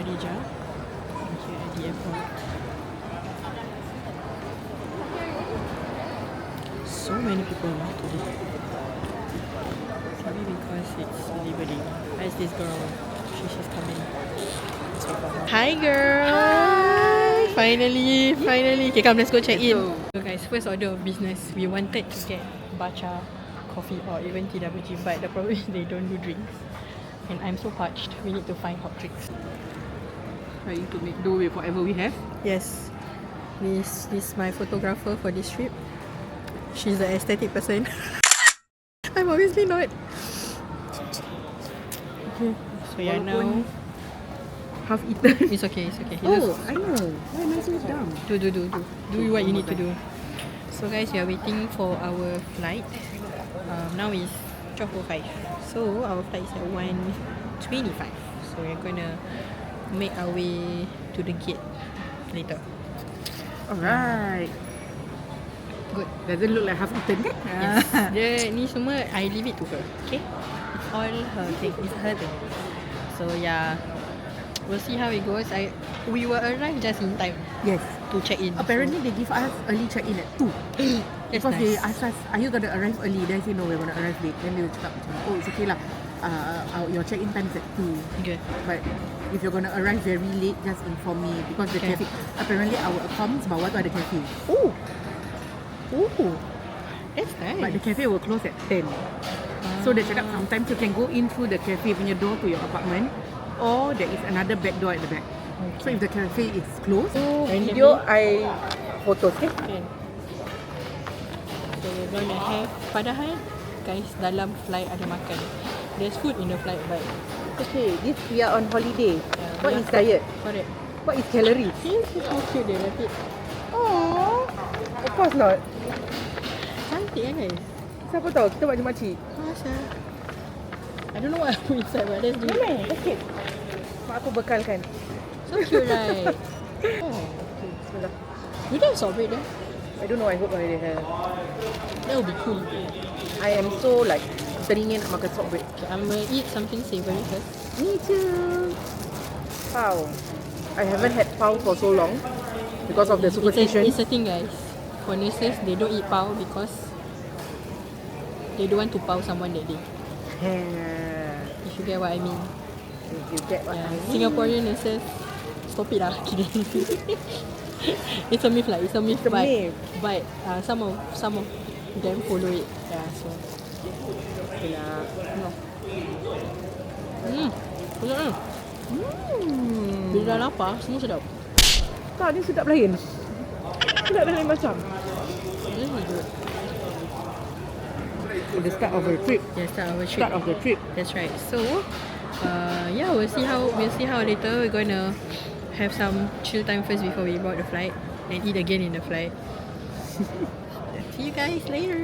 Khadijah. Here at the airport. So many people today. Maybe because it's Labor Day. Where's this girl? She's coming. Hi girl! Hi! Finally! Okay, come, let's go check in. So guys, first order of business. We wanted to get matcha coffee or even TWG, but the problem is they don't do drinks. And I'm so parched. We need to find hot drinks. Trying to make do with whatever we have. Yes. This is my photographer for this trip. She's the aesthetic person. I'm obviously not. Okay. So yeah, now Half eaten. it's okay. Oh, I know. Why am I so dumb? Do what you need to do. So guys, we are waiting for our flight. Now is 12:05. So our flight is at 1:25. So we're gonna make our way to the gate later. Alright. Good. Doesn't look like half eaten kan? Yes. Dia ni semua I leave it to her. Okay. It's all her thing. It's her thing. So yeah, we'll see how it goes. We will arrive just in time Yes. to check in. Apparently they give us early check-in at 2. That's Because nice. they ask us, are you gonna arrive early? Then I say no, we're gonna arrive late. Then they will cakap macam, oh it's okay lah. Your check-in time is at 2. Good. But if you're gonna arrive very late, just inform me because the Okay. traffic. Apparently our accounts bawah tu ada cafe. Oh, that's nice. But the cafe will close at 10. So they cakap sometimes you can go in through the cafe punya door to your apartment, or there is another back door at the back. Okay. So if the cafe is closed, and video I photos okay? Kan. So we're gonna have, padahal guys dalam flight ada makan. There's food in the flight, but Okay, this we are on holiday. What we is are- diet? Correct. What is calories? See how cute dia rabbit. Oh, of course not. Cantik kan guys? Siapa tahu kita buat makcik. Masa I don't know what I put inside, but let's do it. Boleh, okay. Mak aku bekalkan. So cute, right? Oh, Okay, bismillah. you don't have salt bread there? I don't know, I hope I have. That would be cool. I am so like teringin nak makan salt bread. Okay, I'm gonna eat something savoury first. Me too. Pau. I haven't had pau for so long because of the superstition. It's a thing, guys. For nurses, they don't eat pau because they don't want to pau someone that day. If you get what I mean. If you get what Yeah, I mean. Singaporean nurses, stop it lah. Kidding. It's a myth lah. It's a myth. It's a myth. But some of them follow it. Yeah, so. Okay lah. No. Sedap kan? Bila dah lapar, semua sedap. Tak, ni sedap lain. Sedap lain macam. This is good. The start of the trip. Yeah, Start of the trip. That's right. So, yeah, we'll see how later. We're gonna have some chill time first before we board the flight, and eat again in the flight. See you guys later.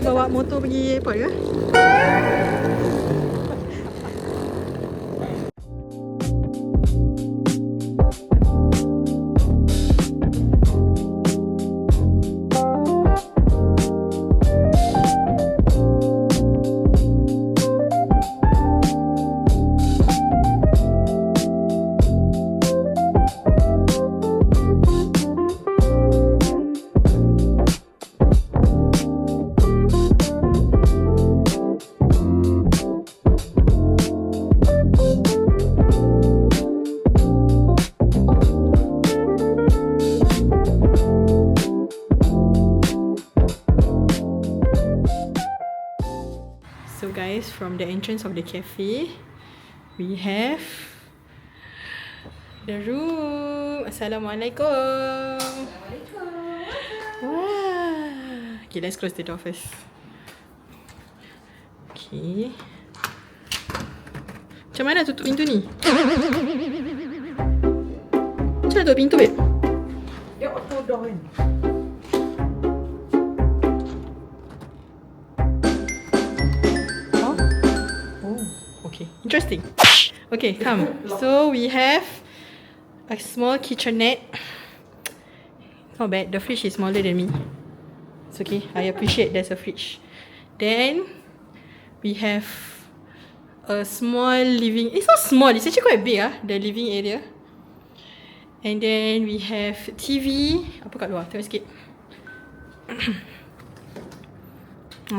Bawa motor pergi airport ke? guys, from the entrance of the cafe, we have the room. Assalamualaikum. Wah. Okay, let's close the door first. Okay. Macam mana tutup pintu ni? Macam mana tutup pintu, babe? Dia auto door kan? Okay, interesting. Okay, come. So we have a small kitchenette. Not bad. The fridge is smaller than me. It's okay. I appreciate there's a fridge. Then we have a small living. It's not small. It's actually quite big. The living area. And then we have TV. Apa kat luar? Tengok sikit.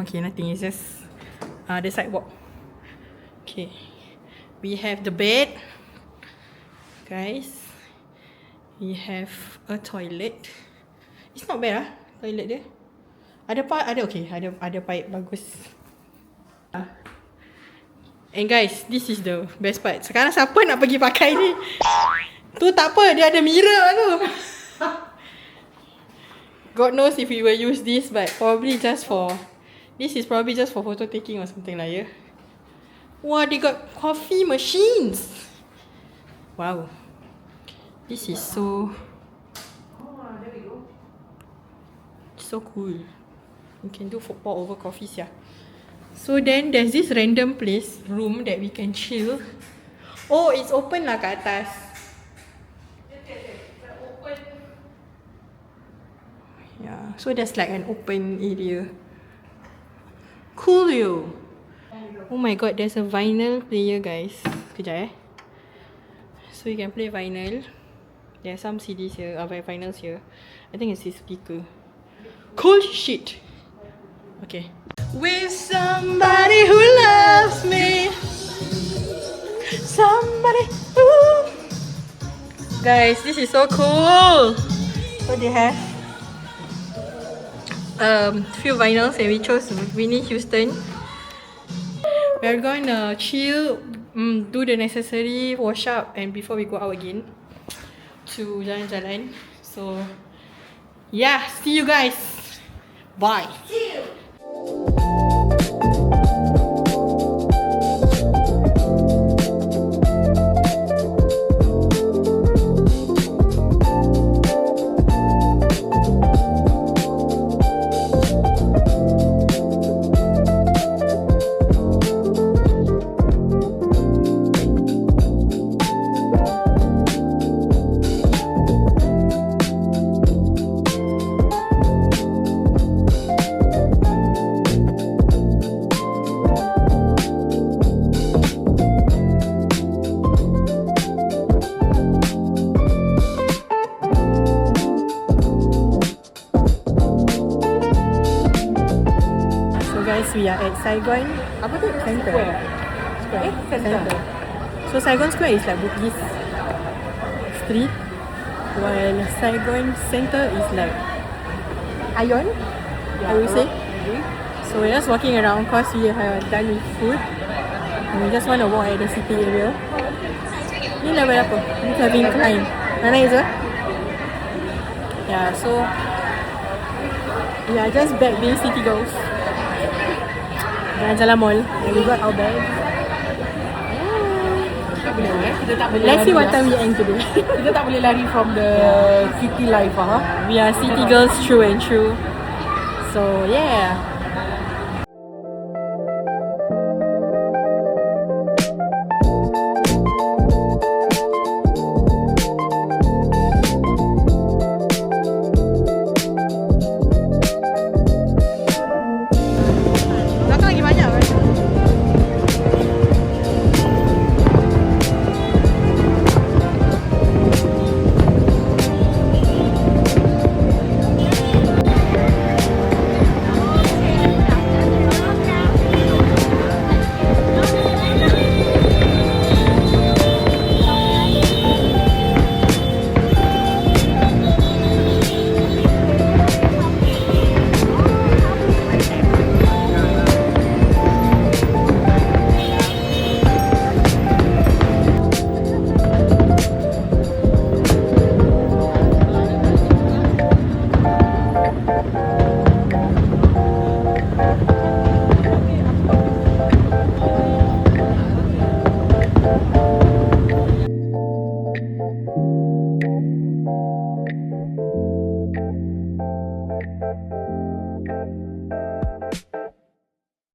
Okay, nothing. It's just the sidewalk. Okay, we have the bed, guys. We have a toilet. It's not bad toilet dia. Ada okay, ada pipe bagus. And guys, this is the best part. Sekarang siapa nak pergi pakai ni? Tu tak apa, dia ada mirror tu. God knows if we will use this, but probably just for photo taking or something lah, yeah. Wow, they got coffee machines. Wow. This is so cool. You can do pour over coffee, yeah. So then there's this random room that we can chill. Oh, it's open lah kat atas. Yeah, so there's like an open area. Cool, yo. Oh my god, there's a vinyl player, guys. Sekejap So you can play vinyl. There are some CDs here, vinyls here. I think it's this speaker. Cool shit. Okay. With somebody who loves me. Somebody who... Guys, this is so cool. So they have few vinyls and we chose Whitney Houston. We're going to chill, do the necessary wash up and before we go out again to jalan-jalan. So yeah, see you guys. Bye. See you. We are at Saigon. Apa tu? Center. Center. So Saigon Square is like Bugis Street, while Saigon Center is like Ion, I would say. So we're just walking around because we are done with food. And we just want to walk at the city area. Ni level apa? Ni Calvin Klein. Mana itu? Yeah, so we are just back being city girls. Jalan mall and we got our bags. Let's see what time we end today. Kita tak boleh lari from the city life. We are city girls true and true. So yeah.